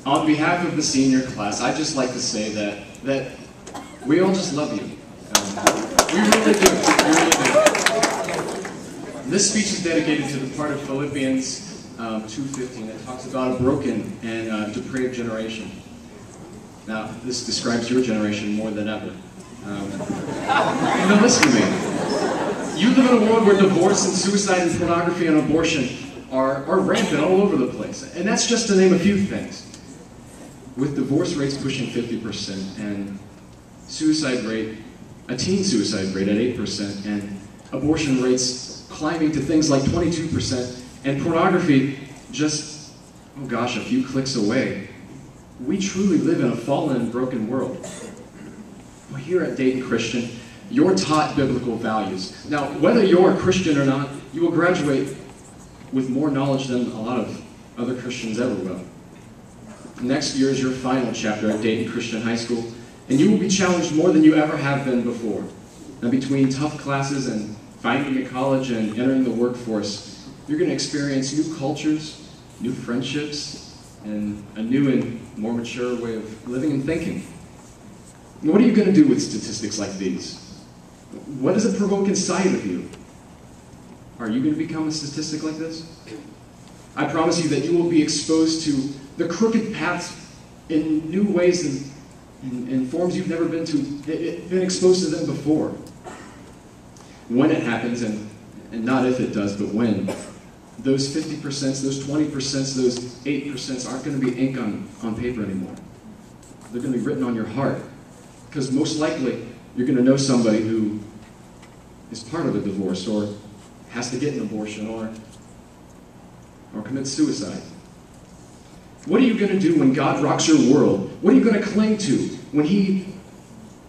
On behalf of the senior class, I'd just like to say that we all just love you. We really do. We really do. This speech is dedicated to the part of Philippians 2:15 that talks about a broken and depraved generation. Now, this describes your generation more than ever. Now listen to me. You live in a world where divorce and suicide and pornography and abortion are rampant all over the place. And that's just to name a few things. With divorce rates pushing 50% and a teen suicide rate at 8%, and abortion rates climbing to things like 22%, and pornography just, oh gosh, a few clicks away. We truly live in a fallen and broken world. Well, here at Dayton Christian, you're taught biblical values. Now, whether you're a Christian or not, you will graduate with more knowledge than a lot of other Christians ever will. Next year is your final chapter at Dayton Christian High School, and you will be challenged more than you ever have been before. Now, between tough classes and finding a college and entering the workforce, you're going to experience new cultures, new friendships, and a new and more mature way of living and thinking. What are you going to do with statistics like these? What does it provoke inside of you? Are you going to become a statistic like this? I promise you that you will be exposed to the crooked paths in new ways and in forms you've never been exposed to them before. When it happens, and not if it does, but when, those 50%, those 20%, those 8% aren't going to be ink on paper anymore. They're going to be written on your heart. Because most likely, you're going to know somebody who is part of a divorce, or has to get an abortion, or commit suicide. What are you going to do when God rocks your world? What are you going to cling to when He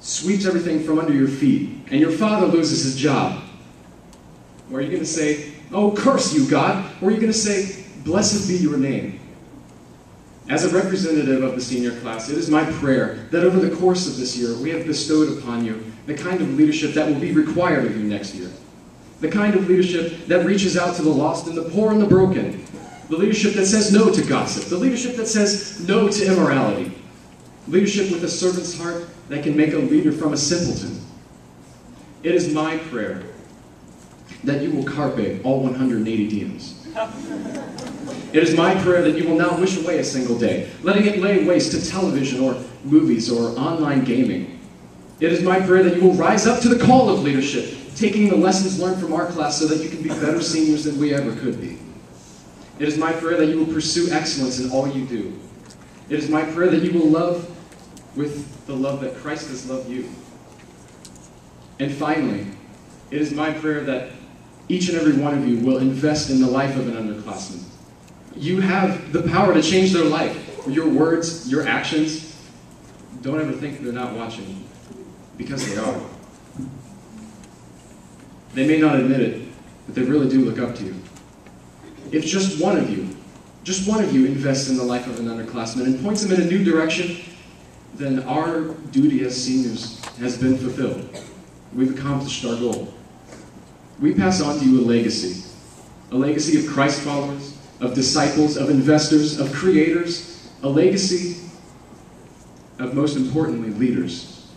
sweeps everything from under your feet and your father loses his job? Or are you going to say, "Oh, curse you, God"? Or are you going to say, "Blessed be your name"? As a representative of the senior class, it is my prayer that over the course of this year, we have bestowed upon you the kind of leadership that will be required of you next year. The kind of leadership that reaches out to the lost and the poor and the broken. The leadership that says no to gossip. The leadership that says no to immorality. Leadership with a servant's heart that can make a leader from a simpleton. It is my prayer that you will carpe all 180 diems. It is my prayer that you will not wish away a single day, letting it lay waste to television or movies or online gaming. It is my prayer that you will rise up to the call of leadership, taking the lessons learned from our class so that you can be better seniors than we ever could be. It is my prayer that you will pursue excellence in all you do. It is my prayer that you will love with the love that Christ has loved you. And finally, it is my prayer that each and every one of you will invest in the life of an underclassman. You have the power to change their life. Your words, your actions, don't ever think they're not watching, because they are. They may not admit it, but they really do look up to you. If just one of you invests in the life of an underclassman and points him in a new direction, then our duty as seniors has been fulfilled. We've accomplished our goal. We pass on to you a legacy of Christ followers, of disciples, of investors, of creators, a legacy of, most importantly, leaders.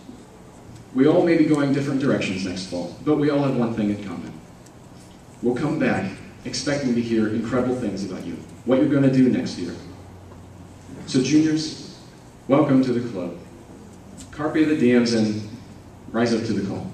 We all may be going different directions next fall, but we all have one thing in common. We'll come back expecting to hear incredible things about you, what you're going to do next year. So juniors, welcome to the club. Carpe the diems and rise up to the call.